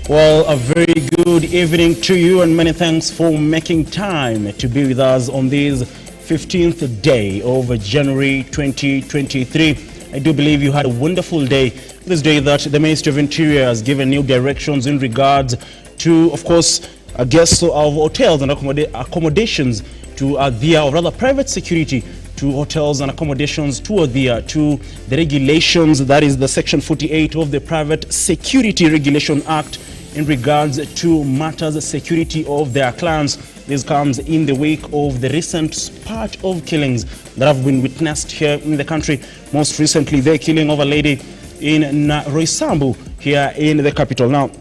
Well, a very good evening to you, and many thanks for making time to be with us on this 15th day of January 2023. I do believe you had a wonderful day. This day that the Ministry of Interior has given new directions in regards to, of course, guests of hotels and accommodations to adhere, or rather private security to hotels and accommodations to adhere to the regulations, that is the Section 48 of the Private Security Regulation Act, in regards to matters security of their clans. This comes in the wake of the recent spate of killings that have been witnessed here in the country. Most recently, the killing of a lady in Roysambu here in the capital. Now,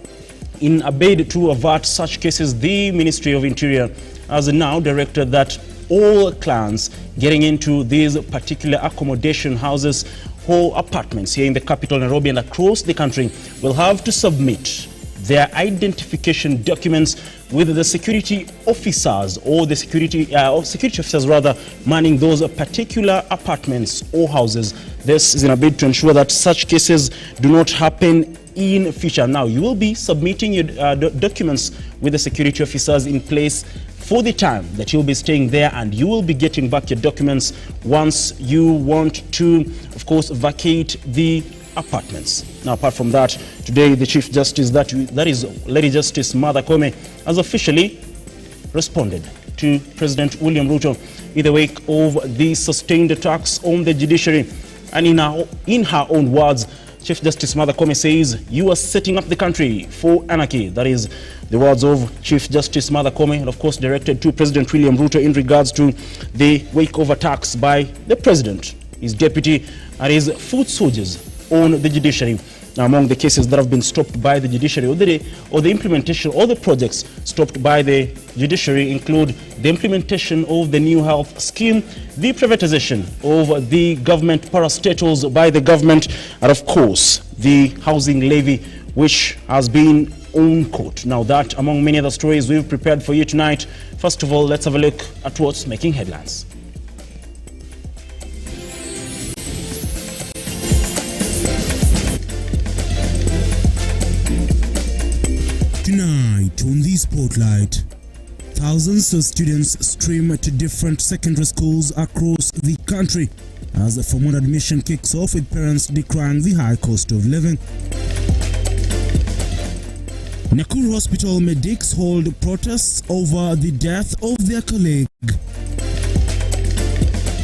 in a bid to avert such cases, the Ministry of Interior has now directed that all clans getting into these particular accommodation houses or apartments here in the capital, Nairobi, and across the country will have to submit their identification documents with the security officers, or the security officers rather, manning those particular apartments or houses. This is in a bid to ensure that such cases do not happen in future. Now, you will be submitting your documents with the security officers in place for the time that you'll be staying there, and you will be getting back your documents once you want to, of course, vacate the apartments. Now, apart from that, today the Chief Justice, that is Lady Justice Martha Koome, has officially responded to President William Ruto in the wake of the sustained attacks on the judiciary. And in her own words, Chief Justice Martha Koome says, "You are setting up the country for anarchy." That is the words of Chief Justice Martha Koome, and of course directed to President William Ruto in regards to the wake of attacks by the President, his deputy, and his foot soldiers on the judiciary. Now, among the cases that have been stopped by the judiciary, or the implementation, or the projects stopped by the judiciary, include the implementation of the new health scheme, the privatization of the government parastatals by the government, and of course the housing levy, which has been on court. Now, that among many other stories we've prepared for you tonight. First of all, let's have a look at what's making headlines. Tonight on the Spotlight, thousands of students stream to different secondary schools across the country as the formal admission kicks off, with parents decrying the high cost of living. Nakuru Hospital medics hold protests over the death of their colleague.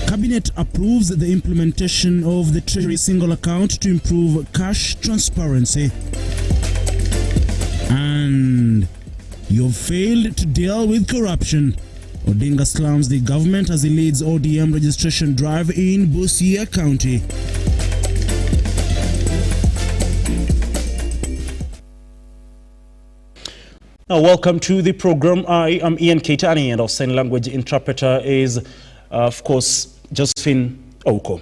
Cabinet approves the implementation of the Treasury single account to improve cash transparency. And you've failed to deal with corruption. Odinga slams the government as he leads ODM registration drive in Busia County. Now, welcome to the program. I am Ian Keitani, and our sign language interpreter is, of course, Josephine Oko.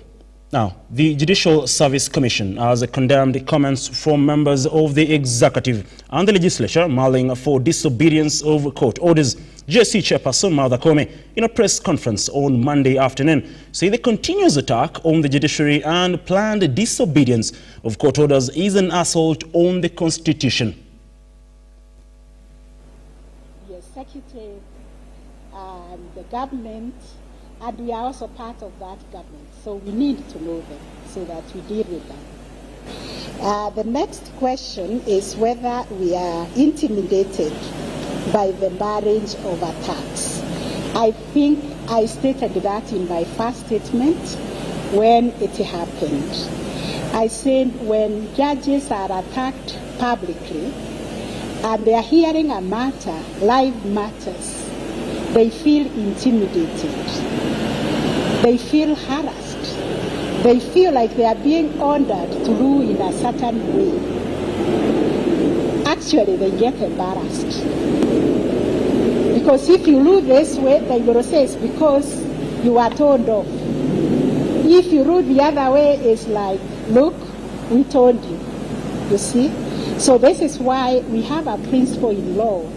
Now, the Judicial Service Commission has condemned comments from members of the executive and the legislature mulling for disobedience of court orders. JSC Chairperson Martha Koome, in a press conference on Monday afternoon, said the continuous attack on the judiciary and planned disobedience of court orders is an assault on the Constitution. The executive and the government, and we are also part of that government. So we need to know them so that we deal with them. The next question is whether we are intimidated by the barrage of attacks. I think I stated that in my first statement when it happened. I said when judges are attacked publicly and they are hearing a matter, live matters, they feel intimidated. They feel harassed. They feel like they are being ordered to rule in a certain way. Actually, they get embarrassed Because if you rule this way, they will say it's because you are told off. If you rule the other way, it's like, look, we told you. You see? So this is why we have a principle in law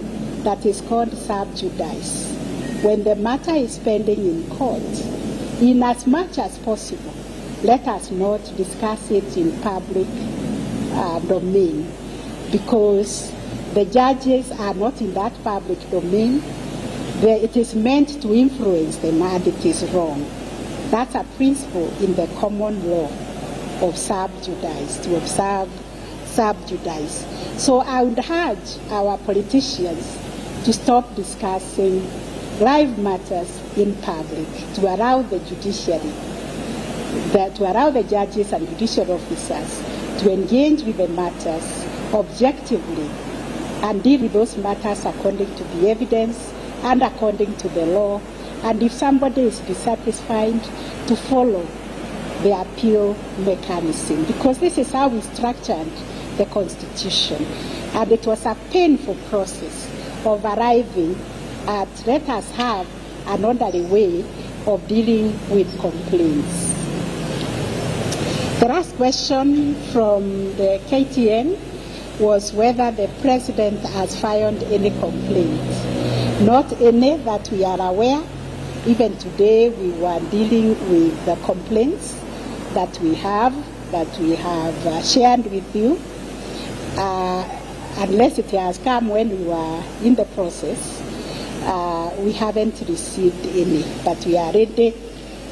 that is called sub judice. When the matter is pending in court, in as much as possible, let us not discuss it in public domain, because the judges are not in that public domain. It is meant to influence them, and it is wrong. That's a principle in the common law of sub judice, to observe sub judice. So I would urge our politicians to stop discussing live matters in public, to allow the judiciary, to allow the judges and judicial officers to engage with the matters objectively and deal with those matters according to the evidence and according to the law. And if somebody is dissatisfied, to follow the appeal mechanism, because this is how we structured the Constitution. And it was a painful process of arriving at, let us have an orderly way of dealing with complaints. The last question from the KTN was whether the president has filed any complaint. Not any that we are aware. Even today we were dealing with the complaints that we have shared with you. Unless it has come when we were in the process, we haven't received any, but we are ready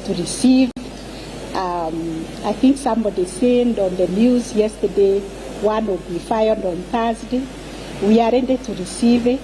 to receive. I think somebody said on the news yesterday, one will be filed on Thursday. We are ready to receive it,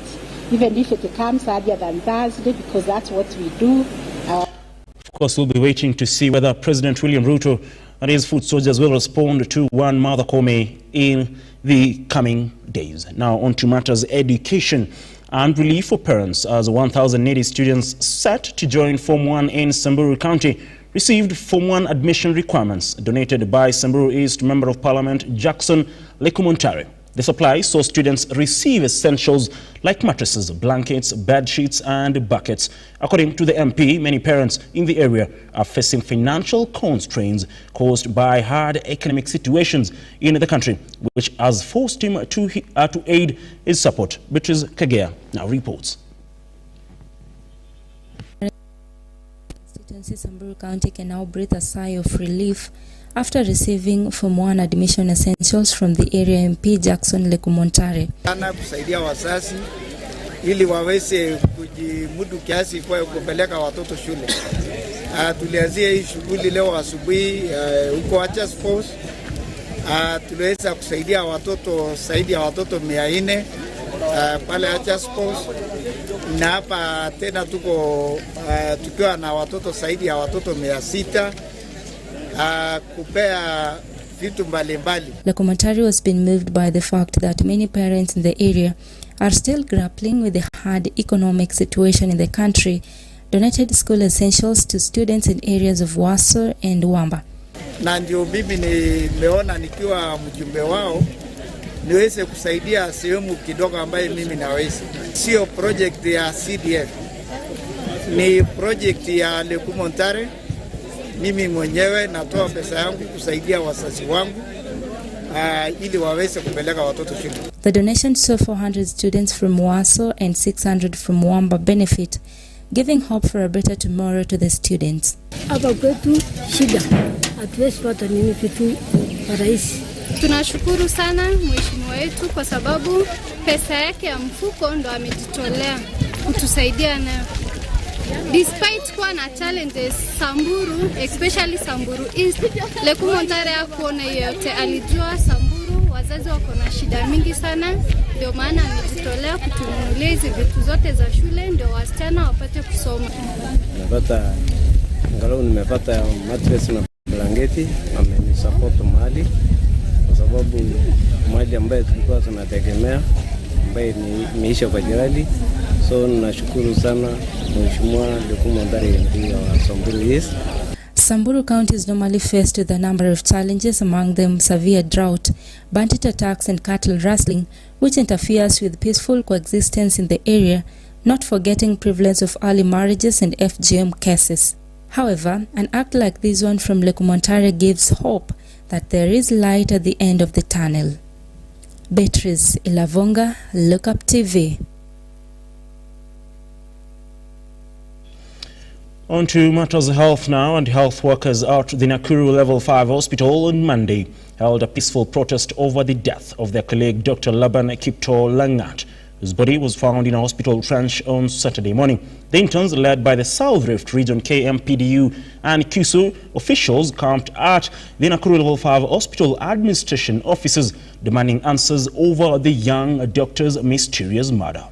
even if it comes earlier than Thursday, because that's what we do. Of course, we'll be waiting to see whether President William Ruto and his foot soldiers will respond to one Mother Koome in the coming days. Now on to matters education and relief for parents, as 1,080 students set to join Form 1 in Samburu County received Form 1 admission requirements donated by Samburu East Member of Parliament Jackson Lekumontare. The supply saw students receive essentials like mattresses, blankets, bed sheets and buckets. According to the MP, many parents in the area are facing financial constraints caused by hard economic situations in the country, which has forced him to aid his support. Beatrice Kagea now reports. Constituency Samburu County can now breathe a sigh of relief after receiving Form 1 admission essentials from the area MP Jackson Lekumontare. Kusaidia wazazi ili waweze kujimudu kiasi kwa kupeleka watoto shule. Tulianzia hii shughuli leo asubuhi huko Achas Post. Tuliweza kusaidia watoto zaidi ya watoto 400 pale Achas Post. Na hapa tena tukiwa na watoto zaidi ya watoto 600 kupea vitu mbalimbali. Lekumontare was being moved by the fact that many parents in the area are still grappling with the hard economic situation in the country, donated school essentials to students in areas of Waso and Wamba. Na ndio mimi nimeona nikiwa mjumbe wao niweze kusaidia sehemu kidogo ambayo mimi naweza. Sio project ya CDF, ni project ya Lekumontare. Mimi mwenyewe natoa pesa yangu kusaidia wazazi wangu ili waweze kupeleka watoto shule. The donation saw 400 students from Waso and 600 from Wamba benefit, giving hope for a better tomorrow to the students. Hapa kwetu shida, hatuwezi pata nini kitu rahisi. Tunashukuru sana mheshimiwa wetu kwa sababu pesa yake ya mfuko ndo amejitolea kutusaidia nayo. Despite kuwa na challenges Samburu, especially Samburu East, Lekumontare hakuona yote. Alijua Samburu wazazi wako na shida mingi sana, ndio maana amejitolea kutununulia hizi vitu zote za shule ndio wasichana wapate kusoma. Nimepata mattress na blanketi, amenisupport mahali kwa sababu mahali ambaye tulikuwa tunategemea ambaye imeisha kwa jirani. So nashukuru sana Mheshimiwa Lekumontare wa Samburu East. Samburu County is normally faced with a number of challenges, among them severe drought, bandit attacks and cattle rustling, which interferes with peaceful coexistence in the area, not forgetting prevalence of early marriages and FGM cases. However, an act like this one from Lookuptv gives hope that there is light at the end of the tunnel. Beatrice Ilavonga, Lookuptv. On to matters of health now, and health workers at the Nakuru Level 5 hospital on Monday held a peaceful protest over the death of their colleague Dr. Laban Kipto Langat, whose body was found in a hospital trench on Saturday morning. The interns, led by the South Rift Region KMPDU and KUSU officials, camped at the Nakuru Level 5 hospital administration offices, demanding answers over the young doctor's mysterious murder.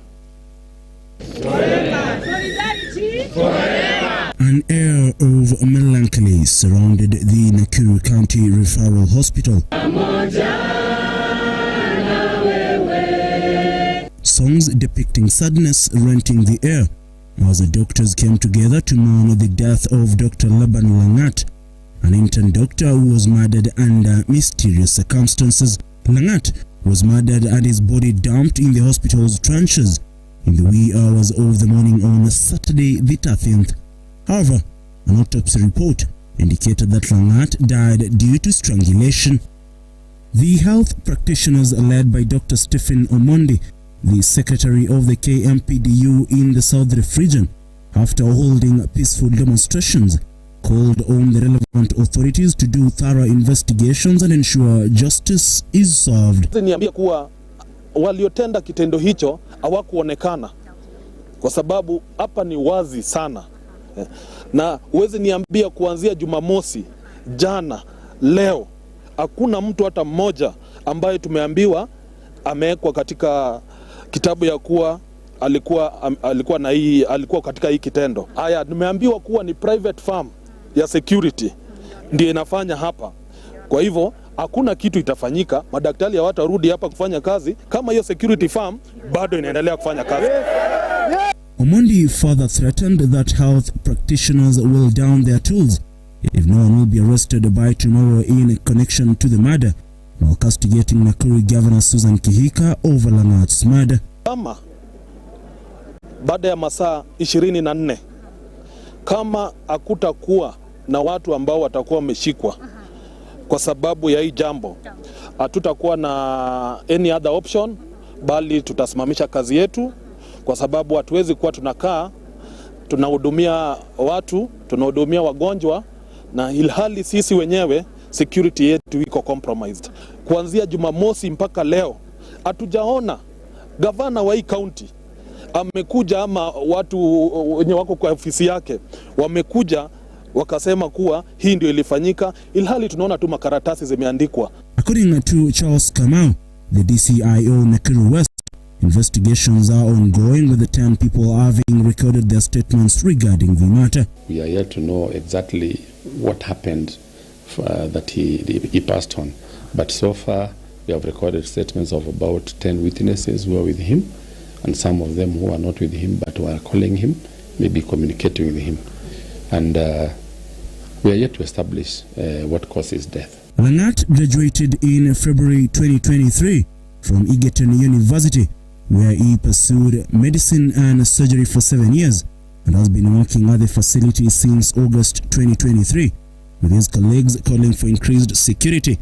An air of melancholy surrounded the Nakuru County Referral Hospital. Songs depicting sadness renting the air as the doctors came together to mourn the death of Dr. Laban Langat, an intern doctor who was murdered under mysterious circumstances. Langat was murdered and his body dumped in the hospital's trenches in the wee hours of the morning on Saturday the 13th. However, an autopsy report indicated that Langat died due to strangulation. The health practitioners, led by Dr. Stephen Omondi, the secretary of the KMPDU in the South Rift region, after holding peaceful demonstrations, called on the relevant authorities to do thorough investigations and ensure justice is served. Niambia kuwa waliotenda kitendo hicho hawakuonekana kwa sababu hapa ni wazi sana. Na uweze niambia kuanzia Jumamosi, jana, leo, hakuna mtu hata mmoja ambaye tumeambiwa amewekwa katika kitabu ya kuwa alikuwa katika hii kitendo. Haya, nimeambiwa kuwa ni private firm ya security ndiye inafanya hapa. Kwa hivyo hakuna kitu itafanyika, madaktari hawatarudi hapa kufanya kazi kama hiyo security firm bado inaendelea kufanya kazi. Omondi further threatened that health practitioners will down their tools if no one will be arrested by tomorrow in connection to the murder, while castigating Nakuru Governor Susan Kihika over Langat's murder. Kama baada ya masaa 24 kama hakutakuwa na watu ambao watakuwa wameshikwa kwa sababu ya hii jambo, hatutakuwa na any other option bali tutasimamisha kazi yetu, kwa sababu hatuwezi kuwa tunakaa tunahudumia watu, tunahudumia wagonjwa na ilhali sisi wenyewe security yetu iko compromised. Kuanzia Jumamosi mpaka leo hatujaona gavana wa hii county amekuja ama watu wenye wako kwa ofisi yake wamekuja wakasema kuwa hii ndio ilifanyika, ilhali tunaona tu makaratasi zimeandikwa. According to Charles Kamau, the DCIO Nakuru West, investigations are ongoing with the 10 people having recorded their statements regarding the matter. We are yet to know exactly what happened that he passed on. But so far, we have recorded statements of about 10 witnesses who are with him, and some of them who are not with him but who are calling him, maybe communicating with him. And we are yet to establish what caused his death. Langat graduated in February 2023 from Egerton University, where he pursued medicine and surgery for 7 years and has been working at the facility since August 2023, with his colleagues calling for increased security,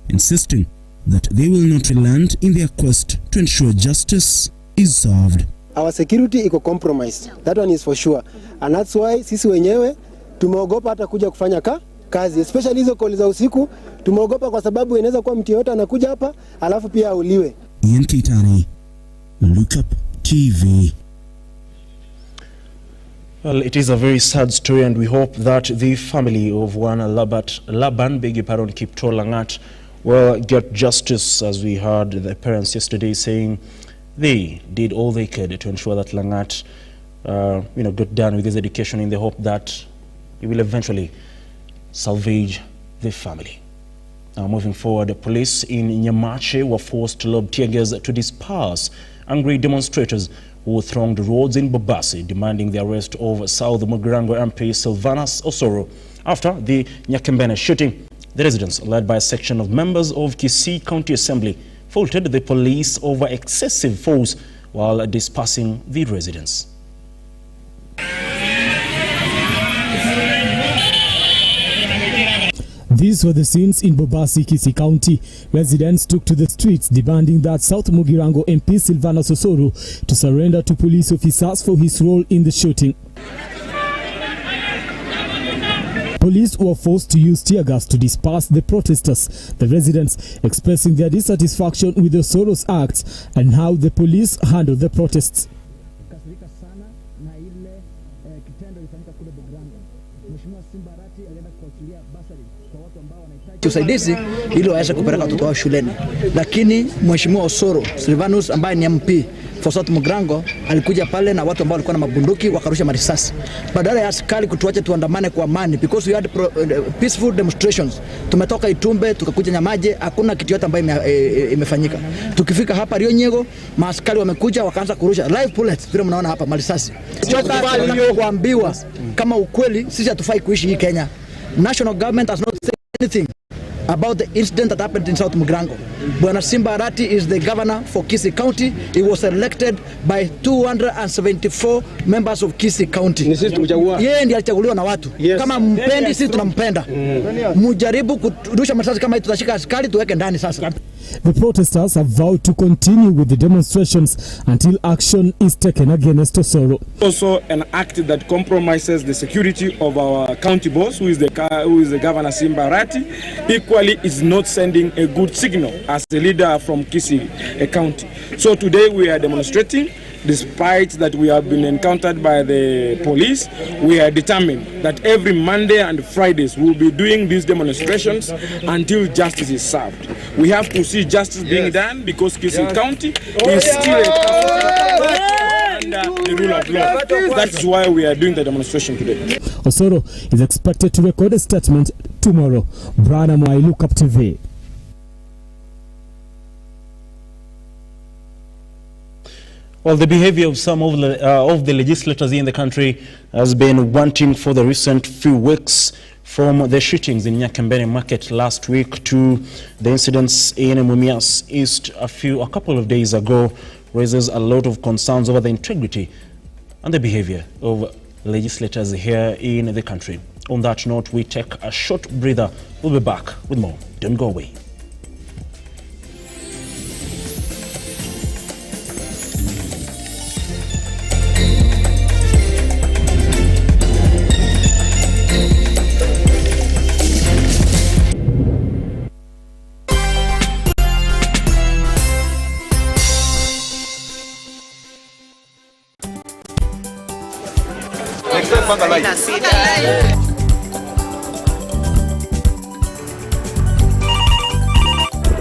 insisting that they will not relent in their quest to ensure justice is served. Our security iko compromised, that one is for sure, and that's why sisi wenyewe tumeogopa hata kuja kufanya kazi, especially hizo koli za usiku. Tumeogopa kwa sababu inaweza kuwa mtu yote anakuja hapa alafu pia auliwe. Ian Kitani, Lookuptv. Well, it is a very sad story, and we hope that the family of one Laban Kipto Langat will get justice, as we heard the parents yesterday saying they did all they could to ensure that Langat got done with his education, in the hope that he will eventually salvage the family. Now, moving forward, the police in Nyamache were forced to lob tear gas to disperse angry demonstrators who thronged roads in Babasi, demanding the arrest of South Mugirango MP Sylvanus Osoro after the Nyakembene shooting. The residents, led by a section of members of Kisii County Assembly, faulted the police over excessive force while dispersing the residents. These were the scenes in Bobasi, Kisii County. Residents took to the streets demanding that South Mugirango MP Silvanus Osoro to surrender to police officers for his role in the shooting. Police were forced to use tear gas to disperse the protesters, the residents expressing their dissatisfaction with the Osoro's acts and how the police handled the protests. Usaidizi ili waweze kupeleka watoto wao shuleni, lakini Mheshimiwa Osoro Silvanus ambaye ni MP for South Mugirango alikuja pale na watu ambao walikuwa na mabunduki wakarusha marisasi. Badala ya askari kutuacha tuandamane kwa amani, because we had peaceful demonstrations. Tumetoka Itumbe tukakuja Nyamaje, hakuna kitu yote ambayo imefanyika. Tukifika hapa Rio Nyego, maaskari wamekuja wakaanza kurusha live bullets, vile mnaona hapa marisasi. Choka kuambiwa kama ukweli sisi hatufai kuishi hii Kenya. National government has not said anything about the incident that happened in South Mugirango. Bwana Simba Arati is the governor for Kisii County. He was elected by 274 members of Kisii County. Yeye ndiye alichaguliwa na watu. Kama mpendi sisi tunampenda. Mujaribu kurusha masasi kama hiyo tutashika askari tuweke ndani sasa. The protesters have vowed to continue with the demonstrations until action is taken against Osoro. Also an act that compromises the security of our county boss, who is the governor Simba Arati, equally is not sending a good signal as a leader from Kisii County. So today we are demonstrating. Despite that we have been encountered by the police, we are determined that every Monday and Fridays we will be doing these demonstrations until justice is served. We have to see justice being done because Kisii County is still under the rule of law. That is why we are doing the demonstration today. Osoro is expected to record a statement tomorrow. Brana Mwai, Lookuptv. Well, the behavior of some of the legislators in the country has been wanting for the recent few weeks, from the shootings in Nyakembere Market last week to the incidents in Mumias East a couple of days ago, raises a lot of concerns over the integrity and the behavior of legislators here in the country. On that note, we take a short breather. We'll be back with more. Don't go away.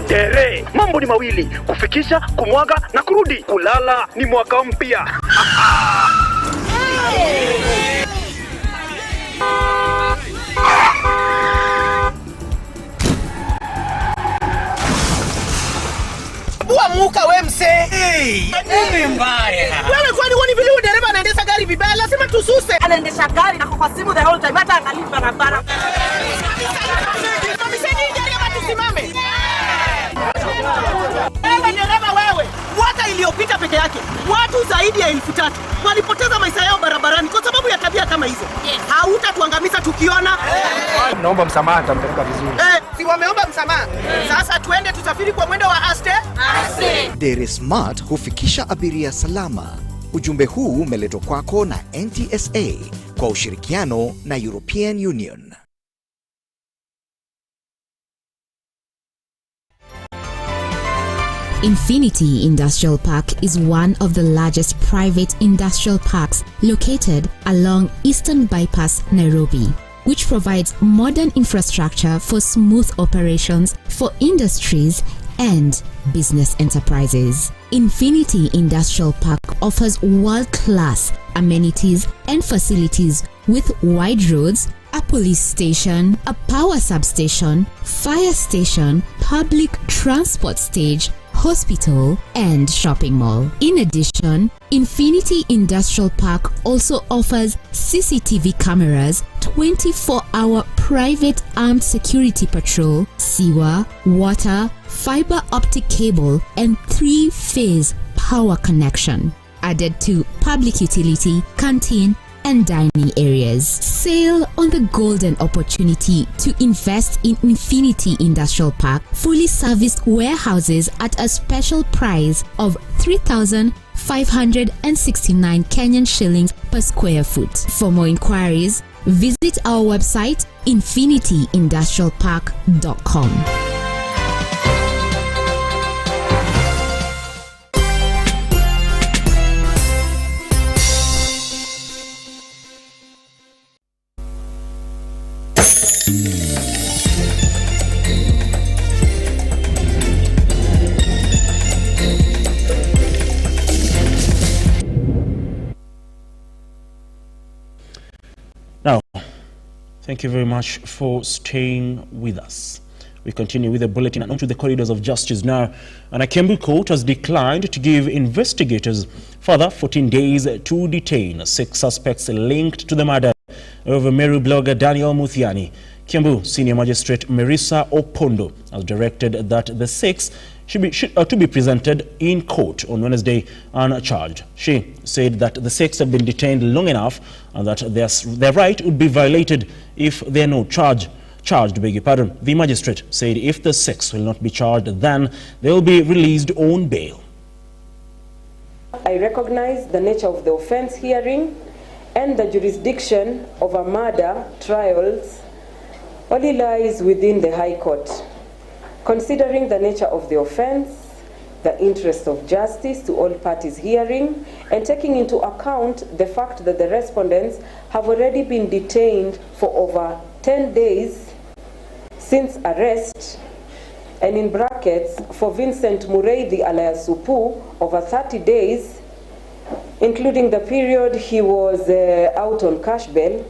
Tere, mambo ni mawili, kufikisha, kumwaga na kurudi. Kulala ni mwaka mpya. Muka we mse. Nini mbaya? Wewe kwani wani vile dereva anaendesha gari vibaya, lazima tususe. Anaendesha gari na kwa simu the whole time, hata angalia barabara. Msanii dereva tusimame. Wewe dereva wewe, mwaka iliyopita peke yake watu zaidi ya 3,000 walipoteza maisha yao barabarani kwa sababu ya tabia kama hizo. Hautatuangamiza tukiona. Naomba msamaha, nitampeleka vizuri. Si wameomba msamaha. Sasa tuende tusafiri kwa mwendo wa aste. Dere Smart hufikisha abiria salama. Ujumbe huu umeletwa kwako na NTSA kwa ushirikiano na European Union. Infinity Industrial Park is one of the largest private industrial parks located along Eastern Bypass, Nairobi, which provides modern infrastructure for smooth operations for industries and business enterprises. Infinity Industrial Park offers world-class amenities and facilities with wide roads, a police station, a power substation, fire station, public transport stage, hospital, and shopping mall. In addition, Infinity Industrial Park also offers CCTV cameras, 24-hour private armed security patrol, sewer, water, fiber optic cable, and 3-phase power connection. Added to public utility, canteen, and dining areas. Sail on the golden opportunity to invest in Infinity Industrial Park, fully serviced warehouses at a special price of 3,569 Kenyan shillings per square foot. For more inquiries, visit our website infinityindustrialpark.com. Now, thank you very much for staying with us. We continue with the bulletin and onto the corridors of justice now. And a Kiambu court has declined to give investigators further 14 days to detain 6 suspects linked to the murder of Meru blogger Daniel Muthiani. Kiambu Senior Magistrate Marissa Opondo has directed that the 6 to be presented in court on Wednesday uncharged. She said that the 6 have been detained long enough and that their right would be violated if they are not charged. Beg your pardon. The magistrate said if the 6 will not be charged, then they will be released on bail. I recognize the nature of the offense hearing and the jurisdiction of a murder trials only lies within the High Court. Considering the nature of the offense, the interest of justice to all parties hearing, and taking into account the fact that the respondents have already been detained for over 10 days since arrest, and in brackets for Vincent Mureithi alias Supu over 30 days, including the period he was out on cash bail,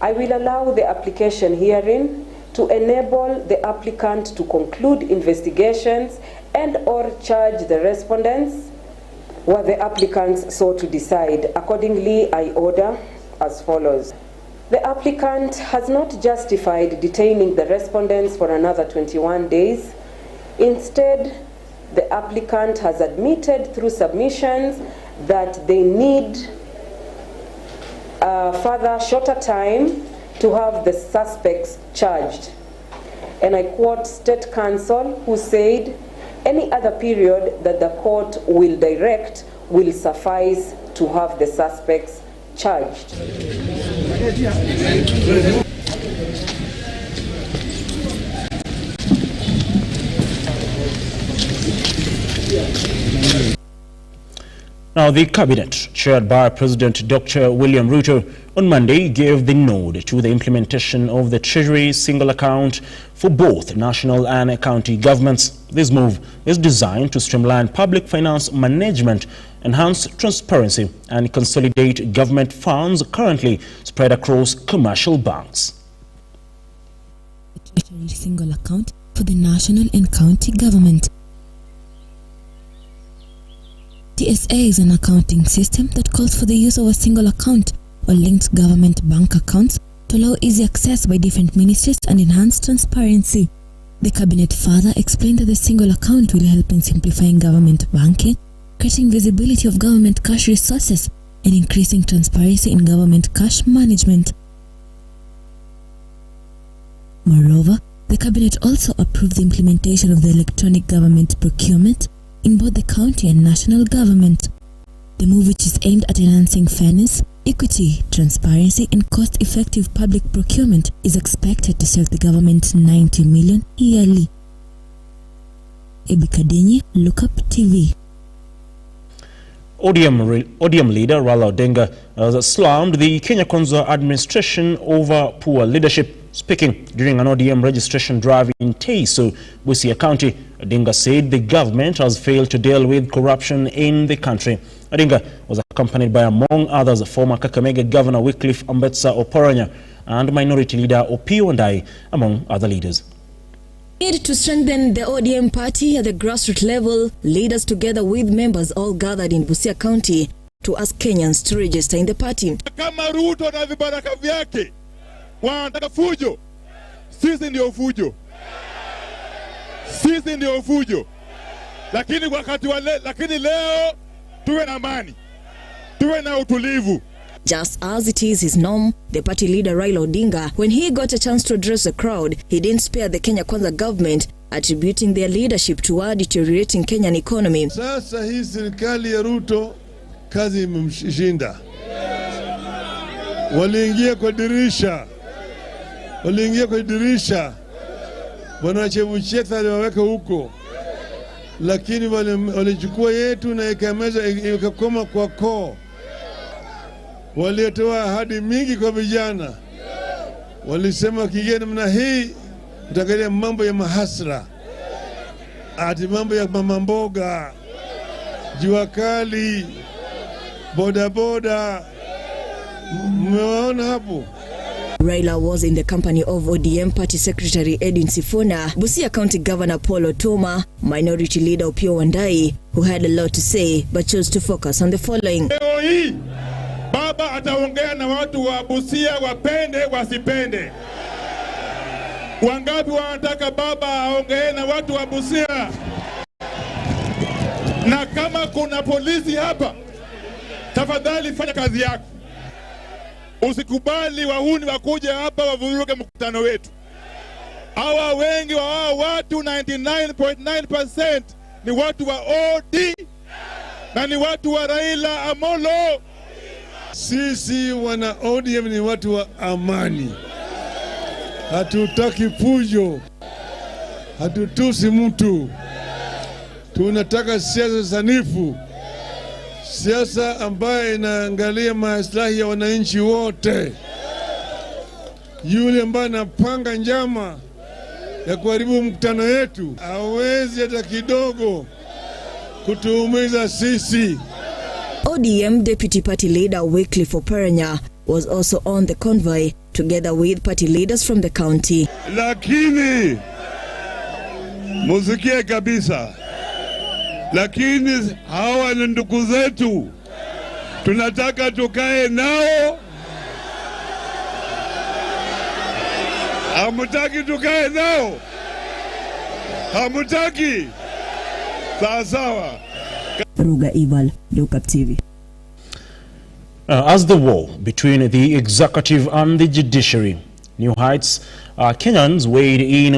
I will allow the application hearing to enable the applicant to conclude investigations and or charge the respondents were the applicants so to decide. Accordingly, I order as follows. The applicant has not justified detaining the respondents for another 21 days. Instead, the applicant has admitted through submissions that they need a further shorter time to have the suspects charged. And I quote State Counsel, who said, any other period that the court will direct will suffice to have the suspects charged. Now, the cabinet, chaired by President Dr. William Ruto, on Monday gave the nod to the implementation of the Treasury single account for both national and county governments. This move is designed to streamline public finance management, enhance transparency, and consolidate government funds currently spread across commercial banks. The Treasury single account for the national and county government. TSA is an accounting system that calls for the use of a single account or linked government bank accounts to allow easy access by different ministries and enhance transparency. The cabinet further explained that the single account will help in simplifying government banking, creating visibility of government cash resources, and increasing transparency in government cash management. Moreover, the cabinet also approved the implementation of the electronic government procurement in both the county and national government. The move, which is aimed at enhancing fairness, equity, transparency, and cost-effective public procurement, is expected to save the government 90 million yearly. Ebikadenyi, Lookuptv. ODM leader Raila Odinga has slammed the Kenya Kwanza administration over poor leadership. Speaking during an ODM registration drive in Teiso, Busia County, Odinga said the government has failed to deal with corruption in the country. Odinga was accompanied by, among others, former Kakamega Governor Wycliffe Ambetsa Oparanya and Minority Leader Opiyo Wandayi, among other leaders. Need to strengthen the ODM party at the grassroots level. Leaders together with members all gathered in Busia County to ask Kenyans to register in the party. Kama Ruto na vibaraka vyake wanataka fujo, sisi ndio fujo. Sisi ndio fujo. Lakini wakati lakini leo tuwe na amani. Tuwe na utulivu. Just as it is his norm, the party leader Raila Odinga, when he got a chance to address the crowd, he didn't spare the Kenya Kwanza government, attributing their leadership to a deteriorating Kenyan economy. Sasa hii serikali ya Ruto kazi imemshinda. Waliingia kwa dirisha. Bwana Chebuchetha aliwaweka huko. Lakini walichukua yetu na ikameza ikakoma kwa koo. Walitoa ahadi mingi kwa vijana. Walisema kigeni mna hii utaangalia mambo ya mahasra. Ati mambo ya mama mboga, jua kali, boda. Mmeona hapo? Raila was in the company of ODM Party Secretary Edwin Sifuna, Busia County Governor Paul Otoma, Minority Leader Opiyo Wandayi, who had a lot to say but chose to focus on the following. Leo hii baba ataongea na watu wa Busia, wapende wasipende. Wangapi wanataka baba aongee na watu wa Busia? Na kama kuna polisi hapa, tafadhali fanya kazi yako. Usikubali wahuni wakuja hapa wavuruge mkutano wetu. Hawa wengi wa hawa watu 99.9% ni watu wa OD na ni watu wa Raila Amolo. Sisi wana ODM ni watu wa amani. Hatutaki fujo. Hatutusi mtu. Tunataka siasa sanifu. Siasa ambaye inaangalia maslahi ya wananchi wote. Yule ambaye anapanga njama ya kuharibu mkutano yetu hawezi hata kidogo kutuumiza sisi. ODM Deputy Party Leader Wycliffe Oparanya was also on the convoy together with party leaders from the county. Lakini musikie kabisa. Lakini hawa ni ndugu zetu. Tunataka tukae nao. Hamutaki tukae nao? Hamutaki? Sawa. Ruga Ibal, Lookuptv. As the war between the executive and the judiciary, new heights, Kenyans weighed in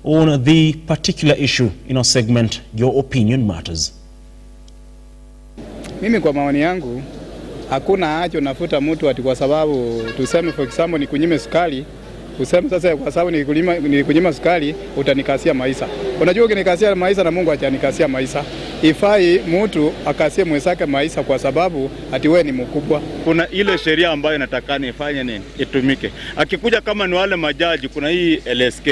on the particular issue in our segment, Your Opinion Matters. Mimi kwa maoni yangu, hakuna haja unafuta mtu ati kwa sababu tuseme for example ni kunyime sukari, useme sasa kwa sababu ni kunyima sukari utanikasia maisha. Unajua ukinikasia maisha na Mungu atanikasia maisha. Ifai mtu akasie mwenzake maisha kwa sababu ati wewe ni mkubwa. Kuna ile sheria ambayo inatakana ifanye nini? Itumike. Akikuja kama ni wale majaji, kuna hii LSK.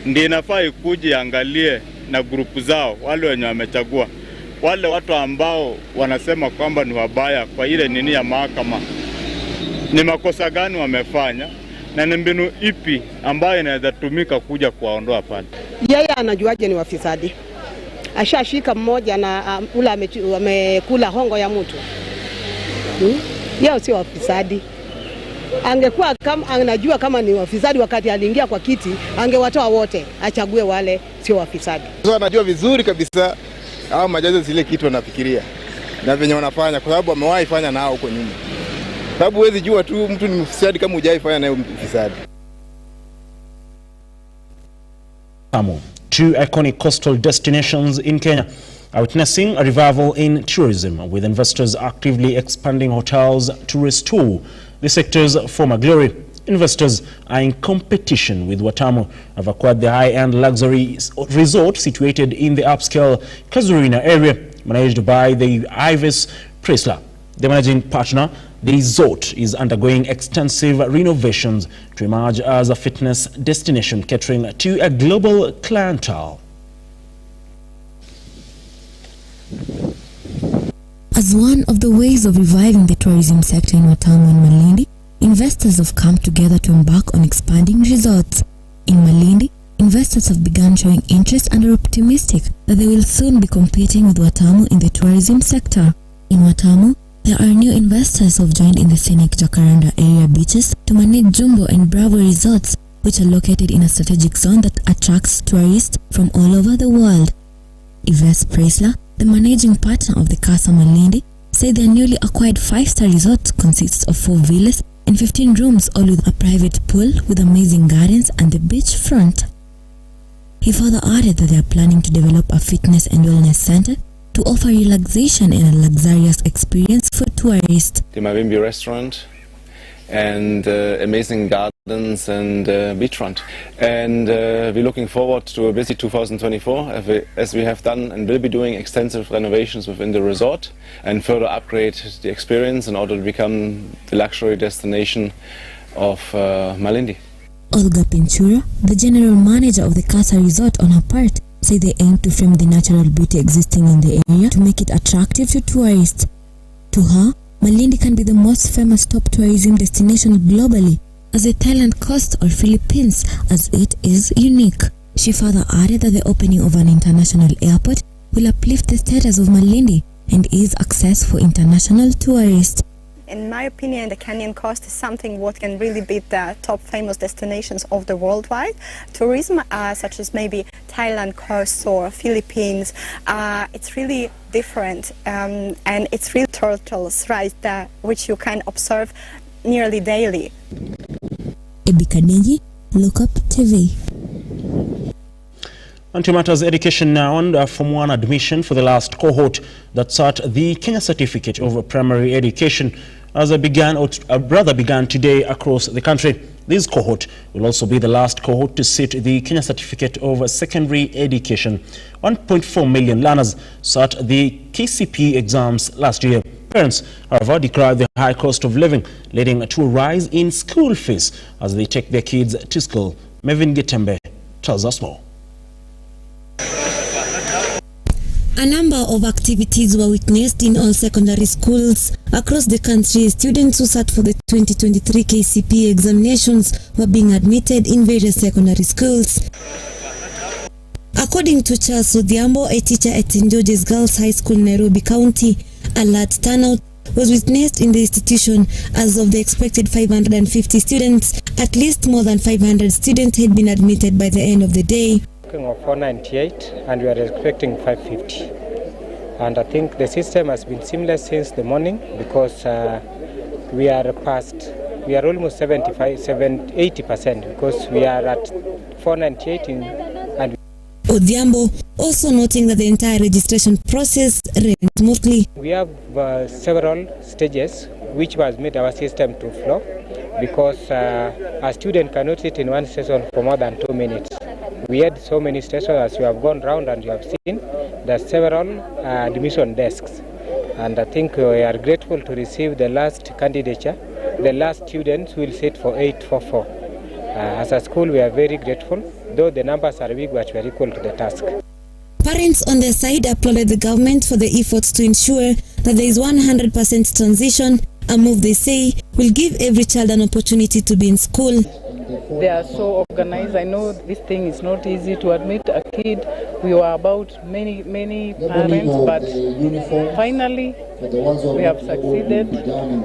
Ndio inafaa ikuje angalie na grupu zao wale wenye wamechagua. Wale watu ambao wanasema kwamba ni wabaya kwa ile nini ya mahakama. Ni makosa gani wamefanya na ni mbinu ipi ambayo inaweza tumika kuja kuwaondoa pale? Yeye anajuaje ni wafisadi? Ashashika mmoja na ule amekula hongo ya mtu. Yeye sio wafisadi. Angekuwa kama anajua kama ni wafisadi wakati aliingia kwa kiti, angewatoa wote, achague wale sio wafisadi. Sasa anajua vizuri kabisa hao majaji zile kitu wanafikiria na venye wanafanya kwa sababu amewahi fanya nao huko nyuma. Sababu huwezi jua tu mtu ni mfisadi kama hujawahi fanya naye mfisadi. Two iconic coastal destinations in Kenya are witnessing a revival in tourism, with investors actively expanding hotels to restore the sector's former glory. Investors are in competition with Watamu, have acquired the high-end luxury resort situated in the upscale Kazurina area, managed by the Ivis Presla. The managing partner, the resort is undergoing extensive renovations to emerge as a fitness destination catering to a global clientele. As one of the ways of reviving the tourism sector in Watamu and Malindi, investors have come together to embark on expanding resorts. In Malindi, investors have begun showing interest and are optimistic that they will soon be competing with Watamu in the tourism sector. In Watamu, there are new investors who have joined in the scenic Jacaranda area beaches to manage Jumbo and Bravo resorts, which are located in a strategic zone that attracts tourists from all over the world. Ives Presla, the managing partner of the Casa Malindi, say their newly acquired 5-star resort consists of 4 villas and 15 rooms, all with a private pool with amazing gardens and the beach front. He further added that they are planning to develop a fitness and wellness center to offer relaxation and a luxurious experience for tourists. The Mavimbi restaurant and amazing gardens and beachfront. And we're looking forward to a busy 2024 as we have done and will be doing extensive renovations within the resort and further upgrade the experience in order to become the luxury destination of Malindi. Olga Pinchura, the general manager of the Casa Resort, on her part, say they aim to frame the natural beauty existing in the area to make it attractive to tourists. To her, Malindi can be the most famous top tourism destination globally, as the Thailand coast or Philippines, as it is unique. She further added that the opening of an international airport will uplift the status of Malindi and ease access for international tourists. In my opinion, the Kenyan coast is something what can really beat the top famous destinations of the worldwide. Tourism, such as maybe Thailand coast or Philippines, it's really different, and it's real turtles, right, which you can observe nearly daily. Ebikadenji, Lookuptv. On to matters education now, and Form 1 admission for the last cohort that sought the Kenya Certificate of Primary Education began today across the country. This cohort will also be the last cohort to sit the Kenya Certificate of Secondary Education. 1.4 million learners sought the KCPE exams last year. Parents, however, decried the high cost of living, leading to a rise in school fees as they take their kids to school. Mevin Gitembe tells us more. A number of activities were witnessed in all secondary schools across the country. Students who sat for the 2023 KCPE examinations were being admitted in various secondary schools. According to Charles Odhiambo, a teacher at St. George's Girls High School, Nairobi County, a large turnout was witnessed in the institution. As of the expected 550 students, at least more than 500 students had been admitted by the end of the day. Of 498 and we are expecting 550, and I think the system has been seamless since the morning because we are almost 80% because we are at 498 and Odhiambo also noting that the entire registration process ran smoothly. We have several stages which was made our system to flow because a student cannot sit in one session for more than 2 minutes. We had so many stations, as you have gone round and you have seen, there are several admission desks. And I think we are grateful to receive the last candidature. The last students will sit for 844. As a school, we are very grateful, though the numbers are big, but we are equal to the task. Parents on their side applauded the government for the efforts to ensure that there is 100% transition, a move they say will give every child an opportunity to be in school. They are so organized. I know this thing is not easy to admit a kid. We were about many parents, but finally we have succeeded.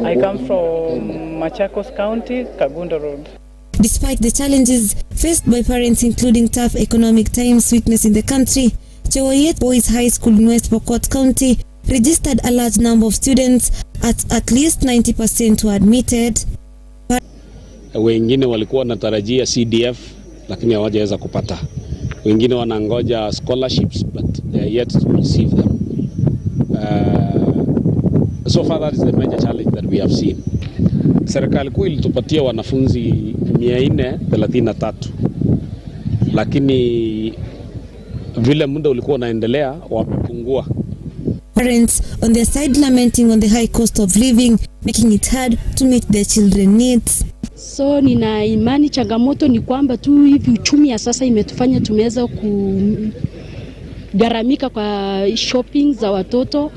I come from Machakos County, Kagundo Road. Despite the challenges faced by parents, including tough economic times witnessed in the country, Chewoyet Boys High School in West Pokot County registered a large number of students. At least 90% were admitted. Wengine walikuwa wanatarajia CDF lakini hawajaweza kupata. Wengine wanangoja scholarships but they are yet to receive them. So far that is the major challenge that we have seen. Serikali kuu ilitupatia wanafunzi 433 lakini vile muda ulikuwa unaendelea wamepungua. Parents on their side lamenting on the high cost of living, making it hard to meet their children's needs. So nina imani changamoto ni kwamba tu hivi uchumi ya sasa imetufanya tumeweza kugaramika kwa shopping za watoto,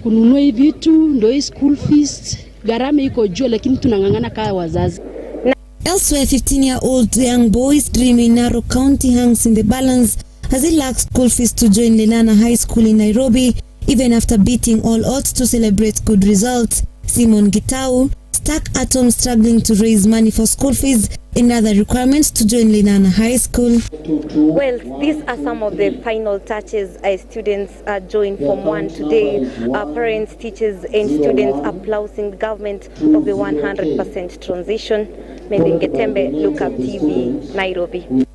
kununua hivi vitu, ndio school fees, gharama iko juu lakini tunangangana kama wazazi. Elsewhere, 15-year-old young boys dream in Narok County hangs in the balance as he lacks school fees to join Lenana High School in Nairobi, even after beating all odds to celebrate good results. Simon Gitau, stuck at home struggling to raise money for school fees, and other requirements to join Lenana High School. Well, these are some of the final touches as students join Form 1 today. Parents, teachers and students applauding the government of the 100% transition. Mending Getembe, Lookuptv, Nairobi.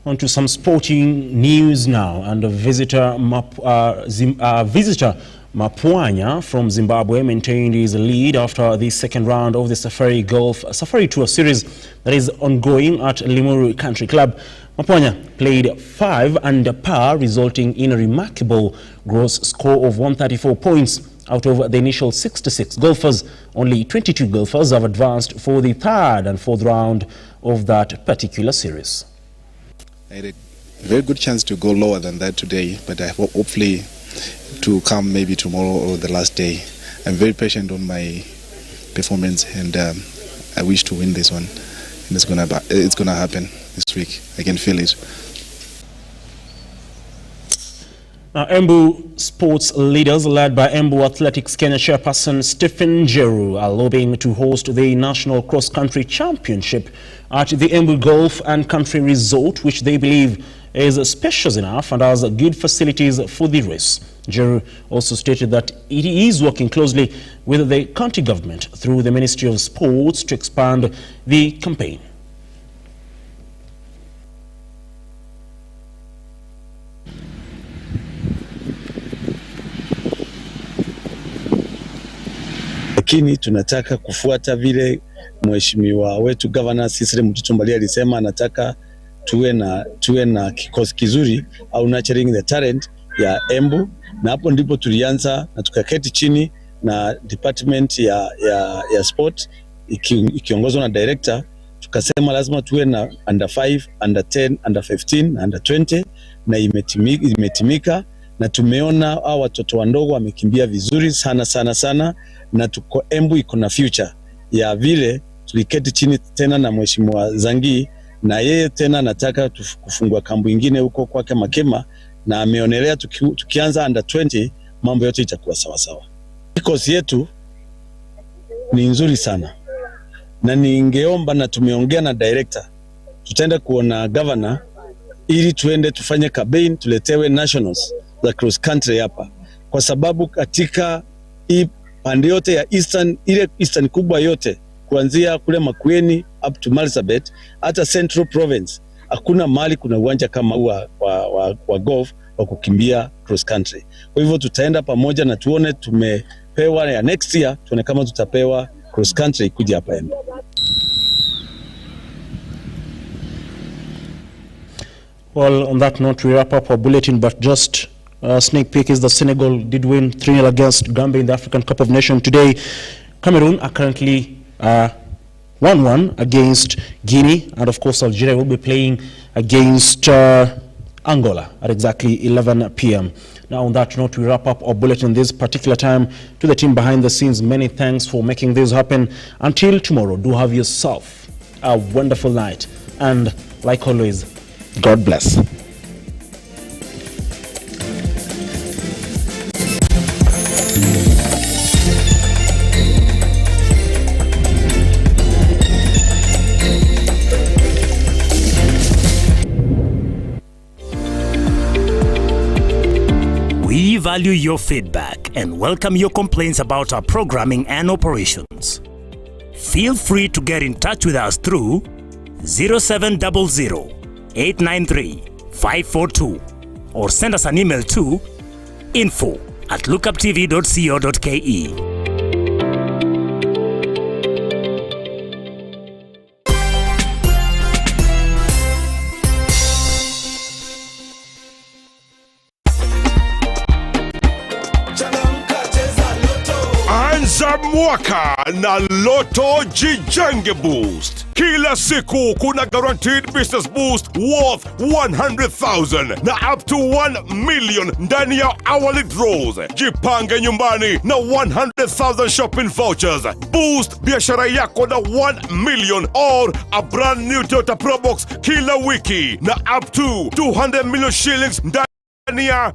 On to some sporting news now, and visitor Mapuanya from Zimbabwe maintained his lead after the second round of the Safari Tour series that is ongoing at Limuru Country Club. Mapuanya played 5 under par, resulting in a remarkable gross score of 134 points. Out of the initial 66 golfers, only 22 golfers have advanced for the third and fourth round of that particular series. I had a very good chance to go lower than that today, but I hope hopefully to come maybe tomorrow or the last day. I'm very patient on my performance, and I wish to win this one. And it's gonna happen this week. I can feel it. Now, Embu sports leaders led by Embu Athletics Kenya chairperson Stephen Jeru are lobbying to host the National Cross Country Championship at the Embu Golf and Country Resort, which they believe is spacious enough and has good facilities for the race. Jeru also stated that it is working closely with the county government through the Ministry of Sports to expand the campaign. Lakini tunataka kufuata vile mheshimiwa wetu governor Cecily Mtutumbali alisema anataka tuwe na kikosi kizuri au nurturing the talent ya Embu, na hapo ndipo tulianza na tukaketi chini na department ya sport ikiongozwa na director, tukasema lazima tuwe na under 5, under 10, under 15 na under 20, na imetimika na tumeona hao watoto wandogo wamekimbia vizuri sana, na tuko Embu iko na future ya vile. Tuliketi chini tena na mheshimiwa Zangi, na yeye tena anataka kufungua kambu ingine huko kwake Makema, na ameonelea tukianza under 20 mambo yote itakuwa sawa. Kikosi yetu ni nzuri sana, na ningeomba, na tumeongea na director, tutaenda kuona governor ili tuende tufanye campaign tuletewe nationals za cross country hapa, kwa sababu katika hii pande yote ya eastern kubwa yote kuanzia kule Makueni up to Marsabit, hata Central Province hakuna mahali kuna uwanja kama wa golf wa kukimbia cross country. Kwa hivyo tutaenda pamoja na tuone tumepewa ya next year, tuone kama tutapewa cross country kuja hapa Embu. Well, on that note, we wrap up our bulletin, but just sneak peek is that Senegal did win 3-0 against Gambia in the African Cup of Nations today. Cameroon are currently 1-1 against Guinea, and of course Algeria will be playing against Angola at exactly 11 p.m. Now, on that note, we wrap up our bulletin this particular time. To the team behind the scenes, many thanks for making this happen. Until tomorrow, do have yourself a wonderful night, and like always, God bless. We value your feedback and welcome your complaints about our programming and operations. Feel free to get in touch with us through 0700 893 542 or send us an email to info@lookuptv.co.ke. Anza mwaka mwaka na Loto Jijenge Boost. Kila siku kuna guaranteed business boost worth 100,000 na up to 1 million ndani ya hourly draws. Jipange nyumbani na 100,000 shopping vouchers. Boost biashara yako na 1 million or a brand new Toyota Probox kila wiki na up to 200 million shillings ndani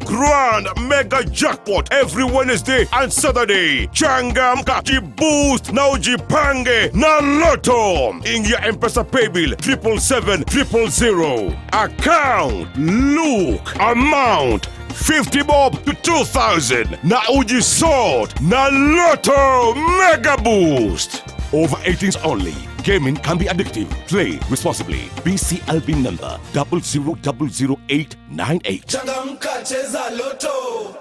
Grand Mega Jackpot every Wednesday and Saturday. Changamka, jiboost na ujipange na Loto. Ingia M-Pesa Paybill 777-000. Account, look, amount 50 bob to 2,000 na ujisort na Loto Mega Boost. Over 18s only. Gaming can be addictive. Play responsibly. BCLB number 00000898. Changamka, cheza Loto.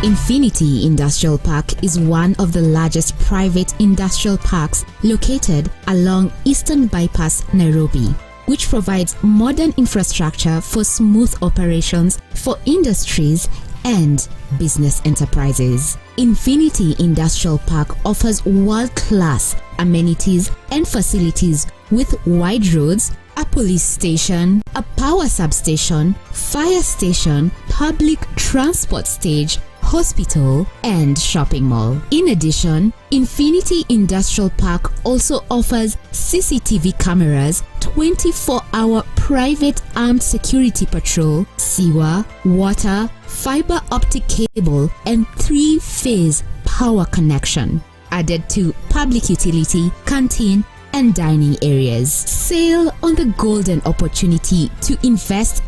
Infinity Industrial Park is one of the largest private industrial parks located along Eastern Bypass, Nairobi, which provides modern infrastructure for smooth operations for industries and business enterprises. Infinity Industrial Park offers world-class amenities and facilities with wide roads, a police station, a power substation, fire station, public transport stage, hospital, and shopping mall. In addition, Infinity Industrial Park also offers CCTV cameras, 24-hour private armed security patrol, sewer, water, fiber optic cable, and 3-phase power connection, added to public utility, canteen, and dining areas. Sail on the golden opportunity to invest in